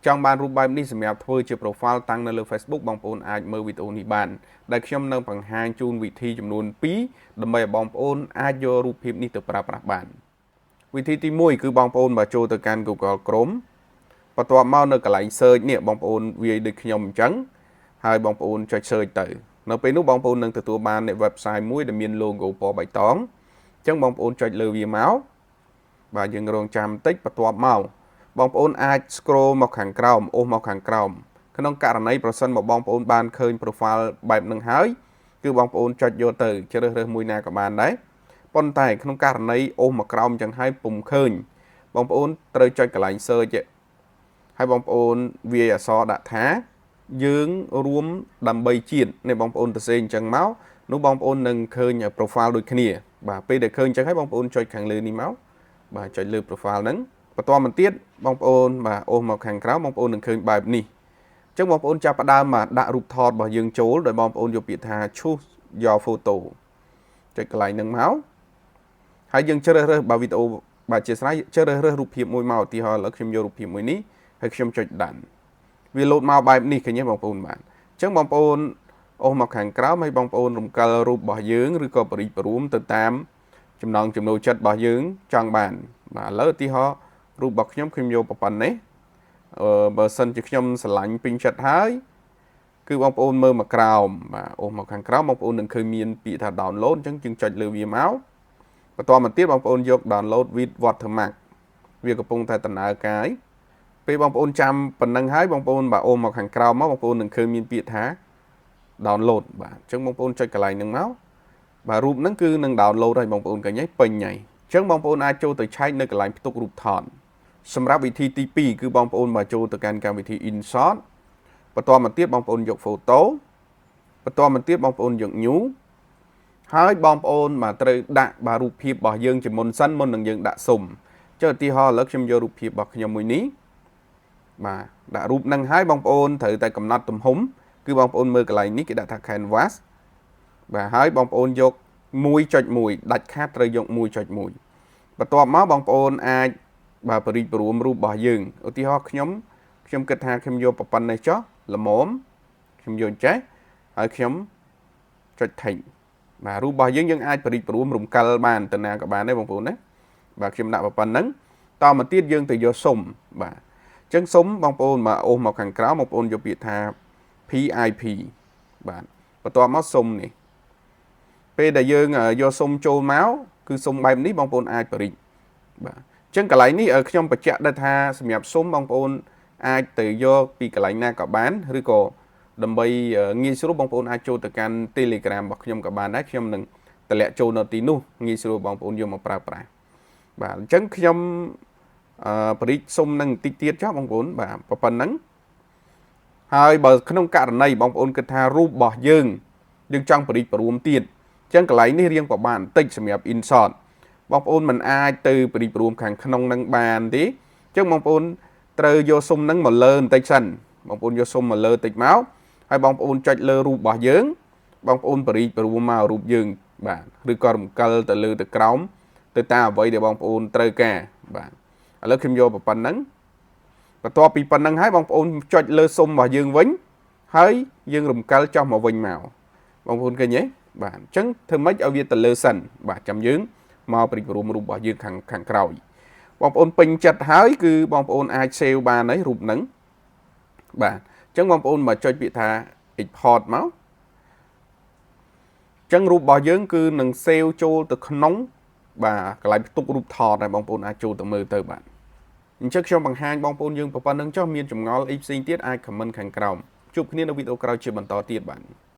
trong banรูปបែបនេះសម្រាប់ធ្វើជា profile តាំងនៅលើ Facebook បងប្អូនអាចមើលវីដេអូនេះបានដែលខ្ញុំនឹងបង្ហាញជូនវិធីចំនួន2ដើម្បីឲ្យបងប្អូនអាចយករូបភាពនេះទៅប្រើប្រាស់បានវិធីទី1គឺបងប្អូនមកចូលទៅកាន់ Google Chrome បន្ទាប់មកនៅកន្លែង search នេះបងប្អូនវាយដូចខ្ញុំអញ្ចឹងហើយបងប្អូនចុច search ទៅនៅពេលនោះបងប្អូននឹងទទួលបាន website មួយដែលមាន logo ពណ៌បៃតងអញ្ចឹងបងប្អូនចុចលើវាមកបាទយើងរងចាំបន្តិចបន្ទាប់មកបងប្អូនអាច scroll មកខាងក្រោមអូសមកខាងក្រោមក្នុងករណីប្រសិនមកបងប្អូនបានឃើញ profile បែបហ្នឹងហើយគឺបងប្អូនចុចយកទៅជ្រើសរើសមួយណាក៏បានដែរប៉ុន្តែក្នុងករណីអូសមកក្រោមអញ្ចឹងហើយពុំឃើញបងប្អូនត្រូវចុចកន្លែង search ហើយបងប្អូនវាយអក្សរដាក់ថាយើងរួមដើម្បីជាតិនេះបងប្អូនទៅសេអញ្ចឹងមកនោះបងប្អូននឹងឃើញ profile ដូចគ្នាបាទពេលដែលឃើញអញ្ចឹងហើយបងប្អូនចុចខាងលើនេះមកបាទចុចលើ profile ហ្នឹងបន្តមកទៀតបងប្អូនបាទអូសមកខាងក្រៅបងប្អូននឹងឃើញបែបនេះអញ្ចឹងបងប្អូនចាប់ផ្ដើមមកដាក់រូបថតរបស់យើងចូលដោយបងប្អូនយកពាក្យថា choose your photo ចុចកន្លែងហ្នឹងមកហើយយើងជ្រើសរើសបើវីដេអូបាទជាស្រ័យជ្រើសរើសរូបភាពមួយមកឧទាហរណ៍ឥឡូវខ្ញុំយករូបភាពមួយនេះហើយខ្ញុំចុចដានវាលោតមកបែបនេះឃើញទេបងប្អូនបាទអញ្ចឹងបងប្អូនអូសមកខាងក្រៅហើយបងប្អូនរំកិលរូបរបស់យើងឬក៏បរិយារួមទៅតាមចំណង់ចំណូលចិត្តរបស់យើងចង់បានបាទឥឡូវឧទាហរណ៍រូបរបស់ខ្ញុំយកប៉ុណ្ណេះបើសិនជាខ្ញុំស្រឡាញ់ពេញចិត្តហើយគឺបងប្អូនមើលមកក្រោមបាទអូសមកខាងក្រោមបងប្អូននឹងឃើញមានពាក្យថា download អញ្ចឹងយើងចុចលើវាមកបន្តមកទៀតបងប្អូនយក download with watermark វាកំពុងតែដំណើរការពេលបងប្អូនចាំប៉ុណ្ណឹងហើយបងប្អូនបាទអូសមកខាងក្រោមមកបងប្អូននឹងឃើញមានពាក្យថា download បាទអញ្ចឹងបងប្អូនចុចកន្លែងហ្នឹងមកបាទរូបហ្នឹងគឺនឹង download ហើយបងប្អូនឃើញហើយពេញហើយអញ្ចឹងបងប្អូនអាចចូលទៅឆែកនៅកន្លែងផ្ទុករូបថតសម្រាប់វិធីទី2គឺបងប្អូនមកចូលទៅកាន់កម្មវិធី Insert បន្តមកទៀតបងប្អូនយក photo បន្តមកទៀតបងប្អូនយក new ហើយបងប្អូនមកត្រូវដាក់បាទរូបភាពរបស់យើងជាមុនសិនមុននឹងយើងដាក់សុំចុះឧទាហរណ៍ឥឡូវខ្ញុំយករូបភាពរបស់ខ្ញុំមួយនេះបាទដាក់រូបហ្នឹងហើយបងប្អូនត្រូវតែកំណត់ទំហំគឺបងប្អូនមើលកន្លែងនេះគេដាក់ថា canvas បាទហើយបងប្អូនយក 1.1 ដាច់ខាតត្រូវយក 1.1 បន្ទាប់មកបងប្អូនអាចបាទបរិយារួមរូបរបស់យើងឧទាហរណ៍ខ្ញុំគិតថាខ្ញុំយកប៉ុណ្ណេះចុះល្មមខ្ញុំយកចេះហើយខ្ញុំចុច text បាទរូបរបស់យើងអាចបរិយារួមរំកិលបានទៅណាក៏បានដែរបងប្អូនណាបាទខ្ញុំដាក់ប៉ុណ្ណឹងតមកទៀតយើងទៅយកសុំបាទអញ្ចឹងសុំបងប្អូនមកអូសមកខាងក្រៅបងប្អូនយកពាក្យថា PIP បាទបន្ទាប់មកសុំនេះពេលដែលយើងយកសុំចូលមកគឺសុំបែបនេះបងប្អូនអាចបរិយាបាទអញ្ចឹងកន្លែងនេះខ្ញុំបញ្ជាក់ដែរថាសម្រាប់សុំបងប្អូនអាចទៅយកពីកន្លែងណាក៏បានឬក៏ដើម្បីងាយស្រួលបងប្អូនអាចចូលទៅកាន់ Telegram របស់ខ្ញុំក៏បានដែរខ្ញុំនឹងតម្លាក់ចូលនៅទីនោះងាយស្រួលបងប្អូនយកមកប្រើប្រាស់បាទអញ្ចឹងខ្ញុំបរិយាសុំនឹងតិចទៀតចុះបងប្អូនបាទប៉ុណ្ណឹងហើយបើក្នុងករណីបងប្អូនគិតថារូបរបស់យើងចង់បរិយារួមទៀតអញ្ចឹងកន្លែងនេះរៀងពិបាកបន្តិចសម្រាប់ insert បងប្អូនមិនអាចទៅបរិយារួមខាងក្នុងនឹងបានទេអញ្ចឹងបងប្អូនត្រូវយកសុំនឹងមកលើបន្តិចសិនបងប្អូនយកសុំមកលើបន្តិចមកហើយបងប្អូនចុចលើរូបរបស់យើងបងប្អូនបរិយារួមមករូបយើងបាទឬក៏រំកិលទៅលើទៅក្រោមទៅតាមអ្វីដែលបងប្អូនត្រូវការបាទឥឡូវខ្ញុំយកប៉ុណ្ណឹងបន្ទាប់ពីប៉ុណ្ណឹងហើយបងប្អូនចុចលើសុំរបស់យើងវិញហើយយើងរំកិលចុះមកវិញមកបងប្អូនឃើញទេបាទអញ្ចឹងធ្វើម៉េចឲ្យវាទៅលើសិនបាទចាំយើងមកបរិយារួមរូបរបស់យើងខាងក្រោយបងប្អូនពេញចិត្តហើយគឺបងប្អូនអាច save បានហើយរូបហ្នឹងបាទអញ្ចឹងបងប្អូនមកចុចពាក្យថា export មកអញ្ចឹងរូបរបស់យើងគឺនឹង save ចូលទៅក្នុងបាទកន្លែងផ្ទុករូបថតហើយបងប្អូនអាចចូលទៅមើលទៅបាទអញ្ចឹងខ្ញុំបង្ហាញបងប្អូនយើងប៉ុណ្្នឹងចុះមានចម្ងល់អីផ្សេងទៀតអាច comment ខាងក្រោមជួបគ្នានៅវីដេអូក្រោយជាបន្តទៀតបាទ